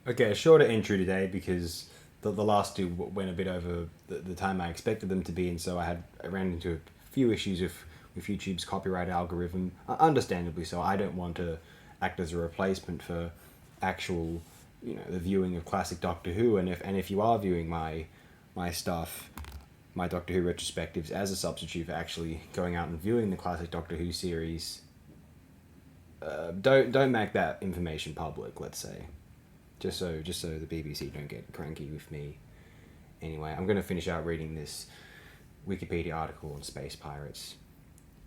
Okay, a shorter entry today because the last two went a bit over the time I expected them to be, and so I ran into a few issues with YouTube's copyright algorithm. Understandably so. I don't want to act as a replacement for actual, the viewing of classic Doctor Who, and if you are viewing my stuff, my Doctor Who retrospectives as a substitute for actually going out and viewing the classic Doctor Who series, don't make that information public. Let's say. Just so the BBC don't get cranky with me. Anyway, I'm going to finish out reading this Wikipedia article on space pirates.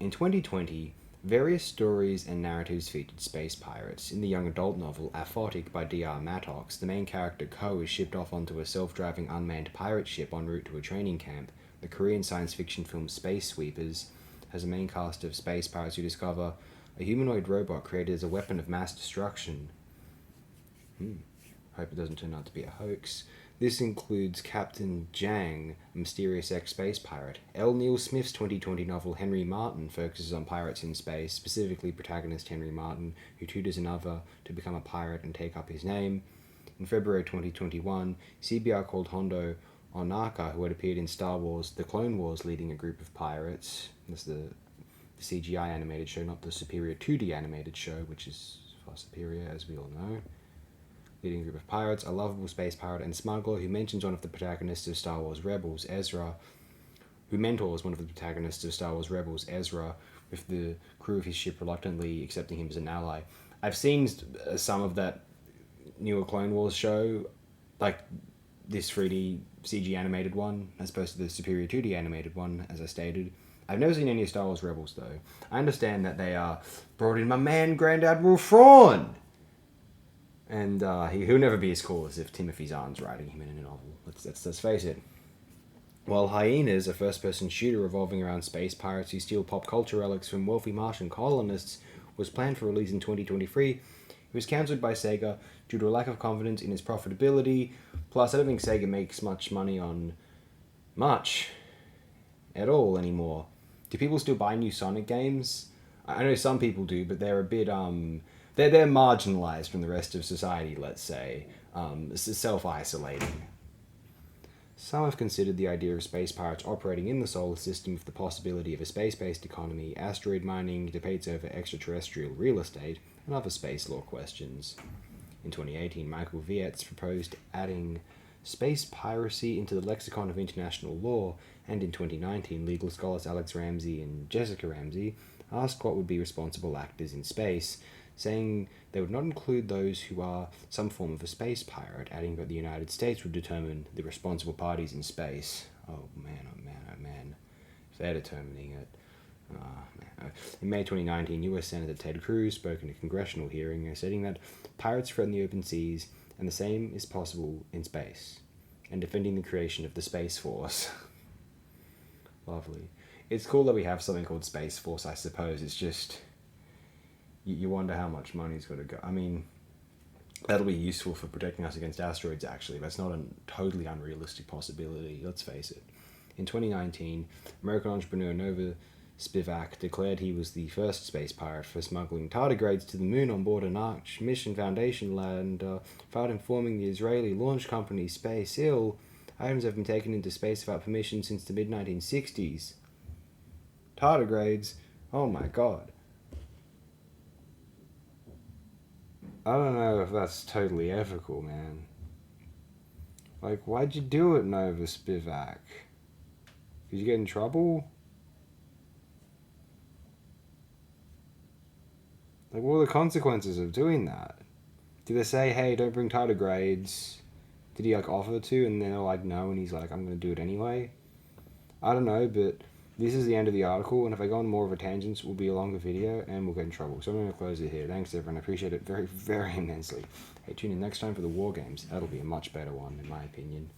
In 2020, various stories and narratives featured space pirates. In the young adult novel Aphotic by D.R. Mattox, the main character Ko is shipped off onto a self-driving unmanned pirate ship en route to a training camp. The Korean science fiction film Space Sweepers has a main cast of space pirates who discover a humanoid robot created as a weapon of mass destruction. Hope it doesn't turn out to be a hoax. This includes Captain Jang, a mysterious ex-space pirate. L. Neil Smith's 2020 novel Henry Martin focuses on pirates in space, specifically protagonist Henry Martin, who tutors another to become a pirate and take up his name. In February 2021, CBR called Hondo Onaka, who had appeared in Star Wars The Clone Wars, leading a group of pirates. That's the CGI animated show, not the superior 2D animated show, which is far superior, as we all know. Leading a group of pirates, a lovable space pirate and smuggler who mentions one of the protagonists of Star Wars Rebels, Ezra, who mentors one of the protagonists of Star Wars Rebels, Ezra, with the crew of his ship reluctantly accepting him as an ally. I've seen some of that newer Clone Wars show, like this 3D CG animated one, as opposed to the superior 2D animated one, as I stated. I've never seen any of Star Wars Rebels, though. I understand that they brought in my man, Grand Admiral Thrawn! And he'll never be as cool as if Timothy Zahn's writing him in a novel. Let's face it. While Hyenas, a first-person shooter revolving around space pirates who steal pop culture relics from wealthy Martian colonists, was planned for release in 2023, it was cancelled by Sega due to a lack of confidence in its profitability. Plus, I don't think Sega makes much money on much at all anymore. Do people still buy new Sonic games? I know some people do, but they're a bit they're marginalized from the rest of society, let's say, self-isolating. Some have considered the idea of space pirates operating in the solar system with the possibility of a space-based economy, asteroid mining, debates over extraterrestrial real estate, and other space law questions. In 2018, Michael Vietz proposed adding space piracy into the lexicon of international law, and in 2019, legal scholars Alex Ramsey and Jessica Ramsey asked what would be responsible actors in space, saying they would not include those who are some form of a space pirate, adding that the United States would determine the responsible parties in space. Oh man, oh man, oh man. If they're determining it. Man. In May 2019, US Senator Ted Cruz spoke in a congressional hearing stating that pirates threaten the open seas and the same is possible in space, and defending the creation of the Space Force. Lovely. It's cool that we have something called Space Force, I suppose. It's just... You wonder how much money's got to go. I mean, that'll be useful for protecting us against asteroids, actually. That's not a totally unrealistic possibility, let's face it. In 2019, American entrepreneur Nova Spivak declared he was the first space pirate for smuggling tardigrades to the moon on board an Arch Mission Foundation lander, without informing the Israeli launch company Space Ill. Items have been taken into space without permission since the mid-1960s. Tardigrades? Oh my god. I don't know if that's totally ethical, man. Like, why'd you do it, Nova Spivak? Did you get in trouble? Like, what were the consequences of doing that? Did they say, hey, don't bring tardigrades? Did he, like, offer to, and then they're like, no, and he's like, I'm gonna do it anyway? I don't know, but this is the end of the article, and if I go on more of a tangent, it will be a longer video, and we'll get in trouble. So I'm going to close it here. Thanks, everyone. I appreciate it very, very immensely. Hey, tune in next time for the War Games. That'll be a much better one, in my opinion.